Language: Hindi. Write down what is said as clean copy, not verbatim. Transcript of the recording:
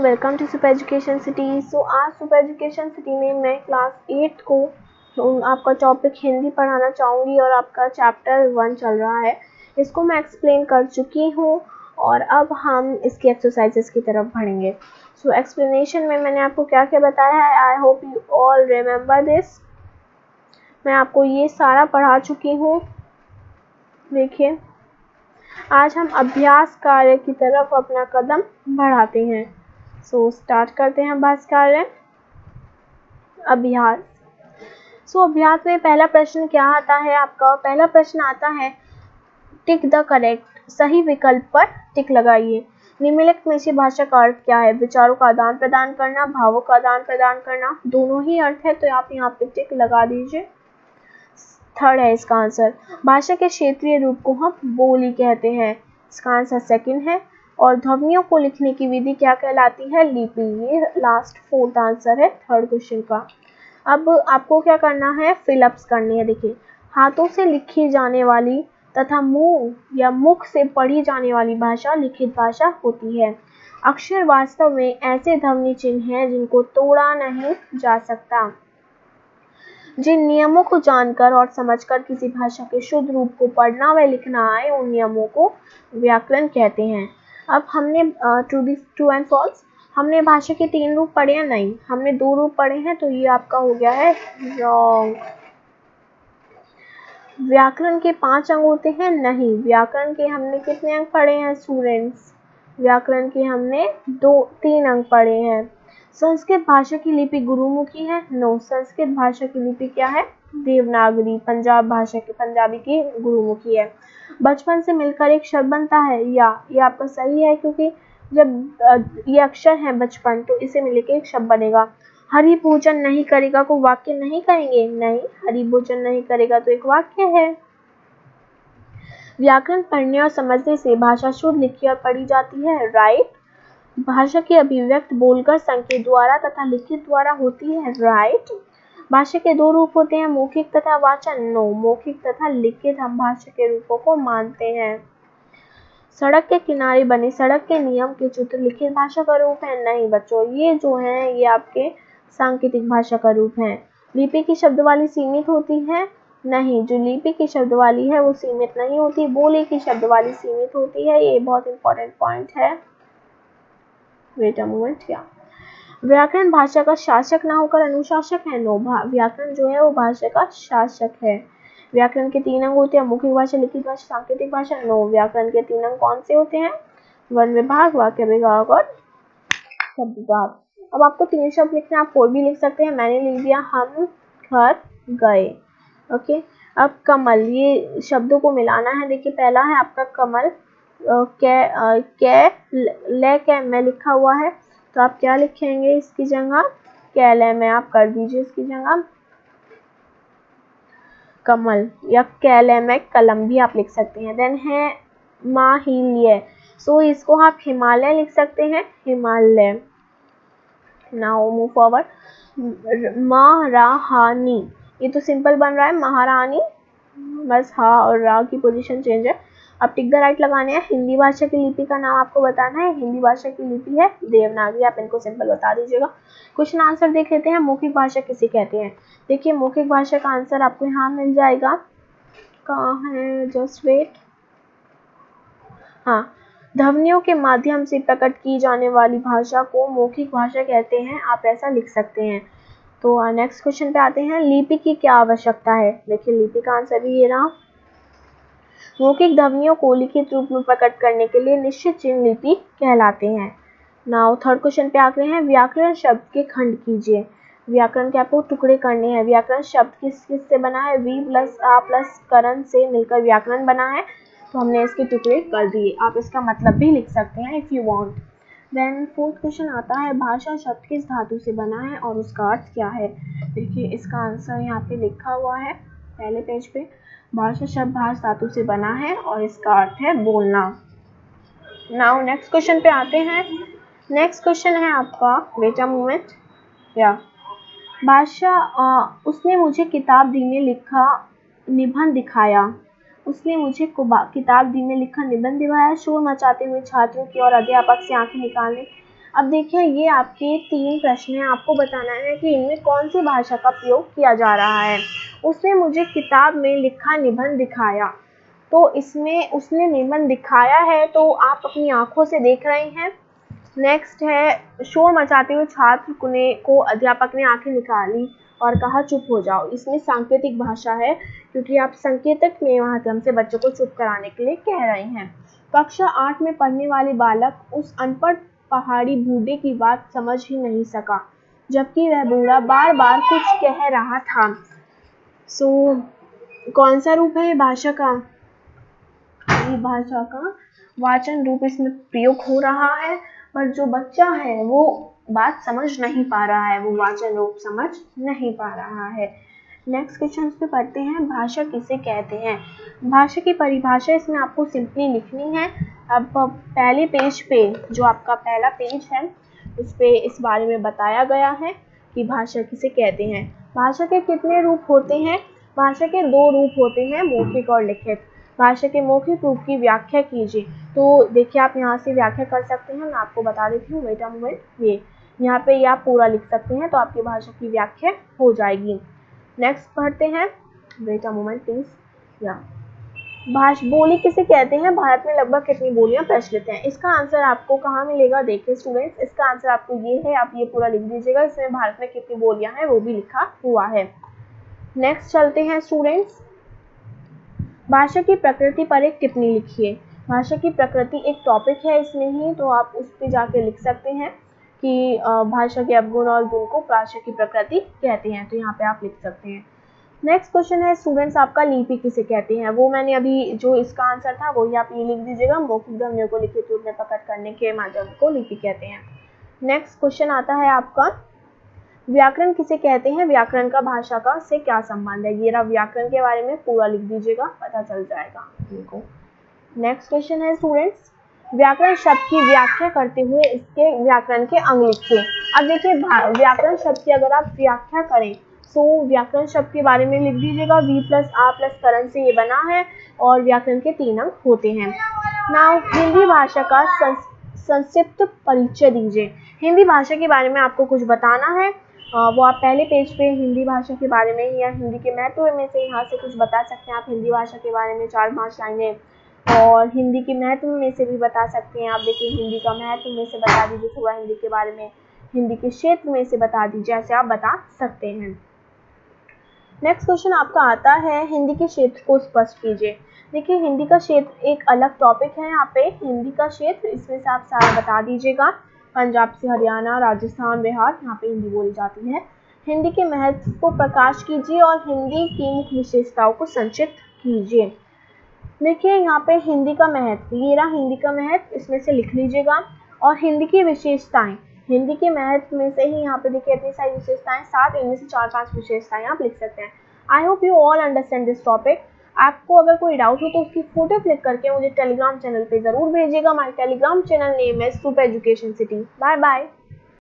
Welcome to super education city. So आज सुपर एजुकेशन सिटी में मैं क्लास 8 को आपका टॉपिक हिंदी पढ़ाना चाहूँगी और आपका चैप्टर 1 चल रहा है। इसको मैं एक्सप्लेन कर चुकी हूँ और अब हम इसकी एक्सरसाइजेस की तरफ बढ़ेंगे। सो एक्सप्लेनेशन में मैंने आपको क्या क्या बताया है, I hope you all remember this. मैं आपको ये सारा पढ़ा चुकी हूँ। देखिए, आज हम अभ्यास कार्य की तरफ अपना कदम बढ़ाते हैं। सो स्टार्ट करते हैं अभ्यास कार्य। अभ्यास। अभ्यास में पहला प्रश्न क्या आता है आपका? पहला प्रश्न आता है टिक द करेक्ट, सही विकल्प पर टिक लगाइए। निम्नलिखित में से भाषा का अर्थ क्या है? विचारों का आदान प्रदान करना, भावों का आदान प्रदान करना, दोनों ही अर्थ है, तो आप यहाँ पे टिक लगा दीजिए। थर्ड है इसका आंसर। भाषा के क्षेत्रीय रूप को हम बोली कहते हैं, इसका आंसर सेकंड है। और ध्वनियों को लिखने की विधि क्या कहलाती है? लिपि। ये लास्ट फोर्थ आंसर है थर्ड क्वेश्चन का। अब आपको क्या करना है? फिलअप्स करनी है। देखिए, हाथों से लिखी जाने वाली तथा मुंह या मुख से पढ़ी जाने वाली भाषा लिखित भाषा होती है। अक्षर वास्तव में ऐसे ध्वनि चिन्ह हैं जिनको तोड़ा नहीं जा सकता। जिन नियमों को जानकर और समझकर किसी भाषा के शुद्ध रूप को पढ़ना व लिखना आए, उन नियमों को व्याकरण कहते हैं। अब हमने ट्रू एंड फॉल्स, हमने भाषा के 3 रूप पढ़े हैं? नहीं, हमने 2 रूप पढ़े हैं, तो ये आपका हो गया है रॉन्ग। व्याकरण के 5 अंग होते हैं? नहीं, व्याकरण के हमने कितने अंग पढ़े हैं स्टूडेंट्स? व्याकरण के हमने 3 अंग पढ़े हैं। संस्कृत भाषा की लिपि गुरुमुखी है? नो, संस्कृत भाषा की लिपि क्या है? देवनागरी। पंजाबी की गुरुमुखी है। बचपन से मिलकर एक शब्द बनता है? या ये आपका सही है, क्योंकि जब ये अक्षर है बचपन, तो इसे मिलकर एक शब्द बनेगा। हरि भोजन नहीं करेगा को वाक्य नहीं कहेंगे? नहीं, हरि भोजन नहीं करेगा तो एक वाक्य है। व्याकरण पढ़ने और समझने से भाषा शुद्ध लिखी और पढ़ी जाती है, राइट। भाषा की अभिव्यक्ति बोलकर, संकेत द्वारा तथा लिखित द्वारा होती है, राइट। भाषा के 2 रूप होते हैं, मौखिक तथा वाचन। नो, मौखिक तथा लिखित हम भाषा के रूपों को मानते हैं। सड़क के किनारे बने सड़क के नियम के चित्र लिखित भाषा का रूप है? नहीं बच्चों, ये जो है ये आपके सांकेतिक भाषा का रूप है। लिपि की शब्दावली सीमित होती है? नहीं, जो लिपि की शब्दावली है वो सीमित नहीं होती, बोली की शब्दावली सीमित होती है। ये बहुत इंपॉर्टेंट पॉइंट है। Wait a moment. क्या व्याकरण भाषा का शासक ना होकर अनुशासक है? नो, व्याकरण जो है वो भाषा का शासक है। व्याकरण के 3 अंग होते हैं, मौखिक भाषा, लिखित भाषा, सांकेतिक भाषा। नो, व्याकरण के 3 अंग कौन से होते हैं? वर्ण विभाग, वाक्य विभाग और शब्द विभाग। अब आपको 3 शब्द लिखना, आप कोई भी लिख सकते हैं। मैंने लिख दिया हम घर गए। ओके, अब कमल, ये शब्दों को मिलाना है। देखिए, पहला है आपका कमल, कै में लिखा हुआ है, तो आप क्या लिखेंगे इसकी जगह? कैले में आप कर दीजिए इसकी जगह कमल, या कैले में कलम भी आप लिख सकते हैं। देन है माहिल्य, सो इसको आप हिमालय लिख सकते हैं, हिमालय। Now move forward. महारानी, ये तो सिंपल बन रहा है, महारानी, बस हा और रा की पोजीशन चेंज है। अब टिक द राइट लगाने हैं। हिंदी भाषा की लिपि का नाम आपको बताना है। हिंदी भाषा की लिपि है देवनागरी, आप इनको सिंपल बता दीजिएगा। क्वेश्चन आंसर देख लेते हैं। मौखिक भाषा किसे कहते हैं? देखिए, मौखिक भाषा का आंसर आपको यहाँ मिल जाएगा। कहाँ है? Just wait. हाँ, ध्वनियों के माध्यम से प्रकट की जाने वाली भाषा को मौखिक भाषा कहते हैं, आप ऐसा लिख सकते हैं। तो नेक्स्ट क्वेश्चन पे आते हैं। लिपि की क्या आवश्यकता है? देखिए, लिपि का आंसर भी ये रहा। मौखिक ध्वनियों को लिखित रूप में प्रकट करने के लिए निश्चित चिन्ह लिपि कहलाते हैं। नाउ थर्ड क्वेश्चन पे आते हैं। व्याकरण शब्द के खंड कीजिए। व्याकरण के आपको टुकड़े करने हैं। व्याकरण शब्द किस किस से बना है? वी प्लस आ प्लस करण से मिलकर व्याकरण बना है, तो हमने इसके टुकड़े कर दिए। आप इसका मतलब भी लिख सकते हैं if you want. Then fourth question आता है। भाषा शब्द किस धातु से बना है और उसका अर्थ क्या है? देखिए, इसका आंसर यहाँ पे लिखा हुआ है पहले पेज पे। भाषा शब्द भाष धातु से बना है और इसका अर्थ है बोलना। नाउ नेक्स्ट क्वेश्चन पे आते हैं। नेक्स्ट क्वेश्चन है आपका, वेट अ मोमेंट। या भाषा, उसने मुझे किताब दी में लिखा निबंध दिखाया। उसने मुझे किताब दी में लिखा निबंध दिखाया। शोर मचाते हुए छात्रों की और अध्यापक से आंखें निकालने अब देखिए ये आपके 3 प्रश्न हैं, आपको बताना है कि इनमें कौन सी भाषा का प्रयोग किया जा रहा है। उसने मुझे किताब में लिखा निबंध दिखाया, तो इसमें उसने निबंध दिखाया है तो आप अपनी आंखों से देख रहे हैं। नेक्स्ट है शोर मचाते हुए छात्र को अध्यापक ने आंखें निकाली और कहा चुप हो जाओ। इसमें सांकेतिक भाषा है क्योंकि आप संकेतक के माध्यम से बच्चों को चुप कराने के लिए कह रहे हैं। कक्षा 8 में पढ़ने वाले बालक उस अनपढ़ पहाड़ी बूढ़े की बात समझ ही नहीं सका, जबकि वह बूढ़ा बार बार कुछ कह रहा था। कौन सा रूप है ये भाषा का? ये भाषा का वाचन रूप इसमें प्रयोग हो रहा है, पर जो बच्चा है वो बात समझ नहीं पा रहा है, वो वाचन रूप समझ नहीं पा रहा है। नेक्स्ट क्वेश्चन पे पढ़ते हैं, भाषा किसे कहते हैं। भाषा की परिभाषा इसमें आपको सिंपली लिखनी है। अब पहले पेज पे जो आपका पहला पेज है उस पे इस बारे में बताया गया है कि भाषा किसे कहते हैं। भाषा के कितने रूप होते हैं? भाषा के 2 रूप होते हैं, मौखिक और लिखित। भाषा के मौखिक रूप की व्याख्या कीजिए। तो देखिए आप यहाँ से व्याख्या कर सकते हैं, मैं आपको बता देती हूँ। वेट अ मोमेंट, ये यहाँ पे ये आप पूरा लिख सकते हैं तो आपकी भाषा की व्याख्या हो जाएगी। नेक्स्ट पढ़ते हैं, वेट अ मोमेंट प्लीज। या बोली किसे कहते हैं? भारत में लगभग कितनी बोलियां प्रचलित हैं? इसका आंसर आपको कहाँ मिलेगा? देखिए स्टूडेंट्स, इसका आंसर आपको ये है, आप ये पूरा लिख दीजिएगा। इसमें भारत में कितनी बोलियां हैं वो भी लिखा हुआ है। नेक्स्ट चलते हैं स्टूडेंट्स, भाषा की प्रकृति पर एक टिप्पणी लिखिए। भाषा की प्रकृति एक टॉपिक है इसमें ही, तो आप उस पर जाके लिख सकते हैं कि भाषा के अवगुण और गुण को भाषा की प्रकृति कहते हैं, तो यहाँ पे आप लिख सकते हैं। नेक्स्ट क्वेश्चन है स्टूडेंट्स आपका, लिपि किसे कहते हैं? वो मैंने अभी जो इसका आंसर था वही आप ये लिख दीजिएगा। मौखिक ध्वनियों को लिखित रूप में प्रकट करने के माध्यम को लिपि कहते हैं। नेक्स्ट क्वेश्चन आता है आपका, व्याकरण किसे कहते हैं? व्याकरण का भाषा का से क्या संबंध है? ये रहा व्याकरण के बारे में पूरा लिख दीजिएगा, पता चल जाएगा इनको। नेक्स्ट क्वेश्चन है स्टूडेंट्स, व्याकरण शब्द की व्याख्या करते हुए इसके व्याकरण के अंग लिखिए। अब देखिए व्याकरण शब्द की अगर आप व्याख्या करें तो व्याकरण शब्द के बारे में लिख दीजिएगा। वी प्लस आ प्लस करण से ये बना है और व्याकरण के 3 अंग होते हैं। नाउ हिंदी भाषा का संक्षिप्त परिचय दीजिए। हिंदी भाषा के बारे में आपको कुछ बताना है, वो आप पहले पेज पे हिंदी भाषा के बारे में या हिंदी के महत्व में से यहाँ से कुछ बता सकते हैं। आप हिंदी भाषा के बारे में 4-5 लाइनें और हिंदी के महत्व में से भी बता सकते हैं। आप देखिए हिंदी का महत्व में से बता दीजिए थोड़ा, हिंदी के बारे में, हिंदी के क्षेत्र में से बता दीजिए, ऐसे आप बता सकते हैं। नेक्स्ट क्वेश्चन आपका आता है, हिंदी के क्षेत्र को स्पष्ट कीजिए। देखिए हिंदी का क्षेत्र एक अलग टॉपिक है यहाँ पे। हिंदी का क्षेत्र इसमें से आप सारा बता दीजिएगा। पंजाब से हरियाणा, राजस्थान, बिहार, यहाँ पे हिंदी बोली जाती है। हिंदी के महत्व को प्रकाश कीजिए और हिंदी की मुख्य विशेषताओं को संक्षिप्त कीजिए। देखिए यहाँ पे हिंदी का महत्व, ये रहा हिंदी का महत्व, इसमें से लिख लीजिएगा। और हिंदी की विशेषताएं, हिंदी के महत्व में से ही यहाँ पे देखिए इतनी सारी विशेषताएं, 7 इनमें से 4-5 विशेषताएं आप लिख सकते हैं। I hope you all understand this topic. आपको अगर कोई डाउट हो तो उसकी फोटो क्लिक करके मुझे टेलीग्राम चैनल पे जरूर भेजिएगा। माय टेलीग्राम चैनल नेम है super education city. Bye bye.